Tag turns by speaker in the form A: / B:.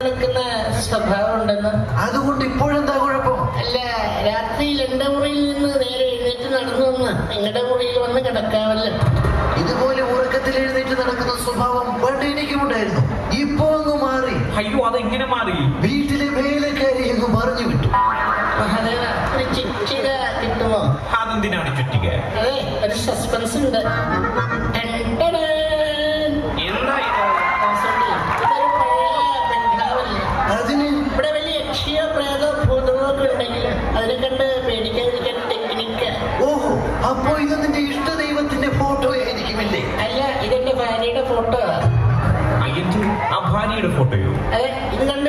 A: നടക്കുന്ന സ്വഭാവം ഉണ്ടെന്ന്.
B: അതുകൊണ്ട് ഇപ്പോഴെന്താ കുഴപ്പം?
A: അല്ല, രാത്രിയിൽ എന്റെ മുറിയിൽ നിന്ന് നേരെ എഴുന്നേറ്റ് നടന്നു വന്ന് നിങ്ങളുടെ മുറിയിൽ വന്ന് കിടക്കാവല്ലോ.
B: ഇതുപോലെ ഉറക്കത്തിൽ എഴുന്നേറ്റ് നടക്കുന്ന സ്വഭാവം പണ്ട് എനിക്കുണ്ടായിരുന്നു. ഇപ്പോ അങ്ങ് മാറി.
C: അയ്യോ, അതെങ്ങനെ മാറി?
B: വീട്ടിലെ വേലക്കാരി എന്ന് പറഞ്ഞു വിട്ടു.
A: മഹാദേവ, ഒരു ചിറ്റിക കിട്ടുമോ?
C: അതെന്തിനാണ് ചുറ്റിക?
A: അതെ, ഒരു സസ്പെൻസ് ഉണ്ട്.
C: എന്താ
A: ഇതൊരു പഴയ ബംഗ്ലാവല്ലേ.
B: അതിന്
A: ഇവിടെ വലിയ യക്ഷിയോ പ്രേതോ ഭൂതമോ ഒക്കെ ഉണ്ടെങ്കിൽ അതിനെ കണ്ട് പേടിക്കാതിരിക്കാൻ ടെക്നിക്ക്.
B: ഓഹോ, അപ്പോ ഇത് നിന്റെ ഇഷ്ട ദൈവത്തിന്റെ ഫോട്ടോ ആയിരിക്കുമല്ലേ?
A: അല്ല, ഇതെന്റെ ഭാര്യയുടെ ഫോട്ടോ.
C: അയ്യോ, ആ ഭാര്യയുടെ ഫോട്ടോയോ?
A: അതെ, ഇത് കണ്ട്